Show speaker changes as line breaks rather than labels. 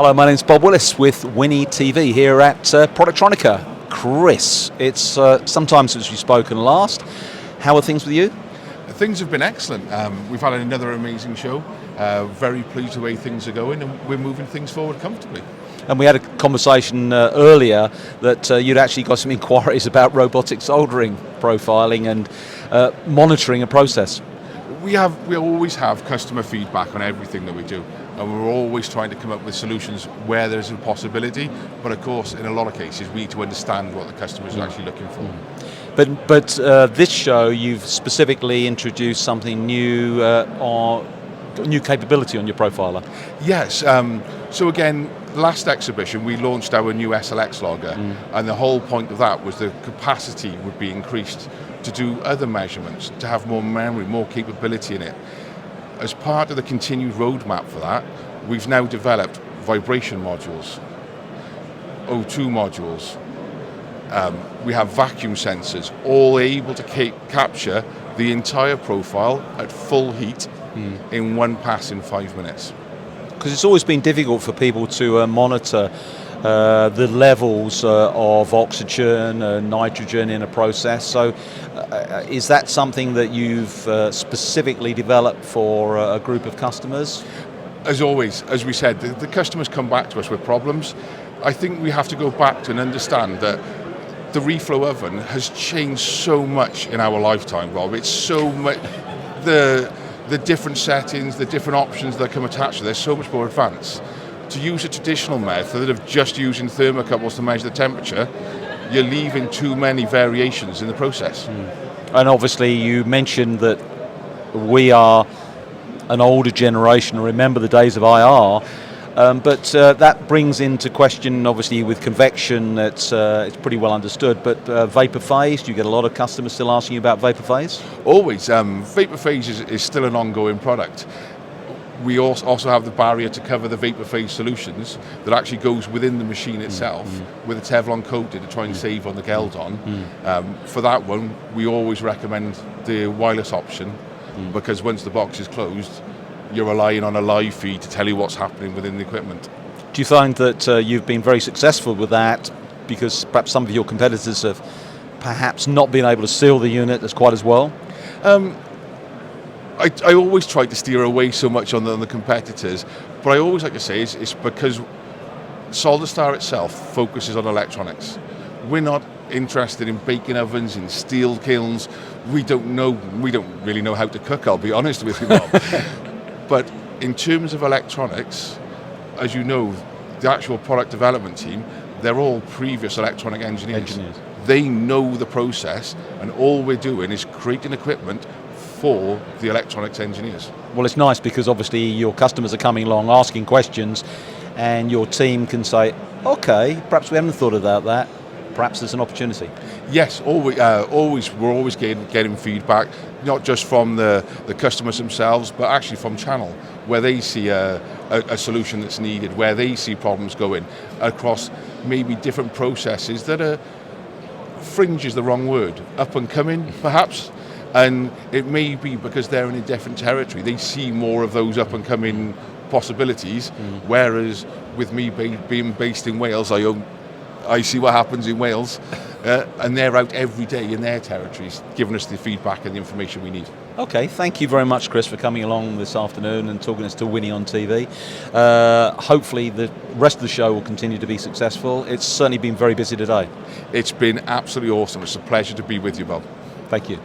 Hello, my name's Bob Willis with Winnie TV here at Productronica. Chris, it's sometimes since we've spoken last. How are things with you?
Things have been excellent. We've had another amazing show. Very pleased with the way things are going, and we're moving things forward comfortably.
And we had a conversation earlier that you'd actually got some inquiries about robotic soldering profiling and monitoring a process.
We always have customer feedback on everything that we do, and we're always trying to come up with solutions where there's a possibility. But of course, in a lot of cases, we need to understand what the customers are actually looking for.
But this show, you've specifically introduced something new, or new capability on your profiler.
Yes. So again, last exhibition we launched our new SLX logger, and the whole point of that was the capacity would be increased to do other measurements, to have more memory, more capability in it. As part of the continued roadmap for that, we've now developed vibration modules, O2 modules. We have vacuum sensors, all able to capture the entire profile at full heat in one pass in 5 minutes.
Because it's always been difficult for people to monitor the levels of oxygen, nitrogen in a process. So is that something that you've specifically developed for a group of customers?
As always, as we said, the customers come back to us with problems. I think we have to go back to and understand that the reflow oven has changed so much in our lifetime, Rob. It's so much, the different settings, the different options that come attached to this, so much more advanced. To use a traditional method of just using thermocouples to measure the temperature, you're leaving too many variations in the process.
And obviously you mentioned that we are an older generation, remember the days of IR, but that brings into question, obviously with convection, it's pretty well understood, but vapor phase, do you get a lot of customers still asking you about vapor phase?
Always. Vapor phase is still an ongoing product. We also have the barrier to cover the vapor phase solutions that actually goes within the machine itself with a Teflon coated to try and save on the Geldon. For that one, we always recommend the wireless option because once the box is closed, you're relying on a live feed to tell you what's happening within the equipment. Do
you find that you've been very successful with that because perhaps some of your competitors have perhaps not been able to seal the unit as quite as well?
I always try to steer away so much on the competitors, but I always like to say it's because Solderstar itself focuses on electronics. We're not interested in baking ovens, in steel kilns. We don't really know how to cook, I'll be honest with you, Bob. But in terms of electronics, as you know, the actual product development team, they're all previous electronic engineers. They know the process, and all we're doing is creating equipment for the electronics engineers.
Well, it's nice because obviously your customers are coming along asking questions and your team can say, okay, perhaps we haven't thought about that, perhaps there's an opportunity.
Yes, we're always getting feedback, not just from the customers themselves, but actually from channel, where they see a solution that's needed, where they see problems going across maybe different processes that are, fringe is the wrong word, up and coming perhaps. And it may be because they're in a different territory. They see more of those up-and-coming possibilities, whereas with me being based in Wales, I see what happens in Wales, and they're out every day in their territories, giving us the feedback and the information we need.
Okay, thank you very much, Chris, for coming along this afternoon and talking us to Winnie on TV. Hopefully the rest of the show will continue to be successful. It's certainly been very busy today.
It's been absolutely awesome. It's a pleasure to be with you, Bob.
Thank you.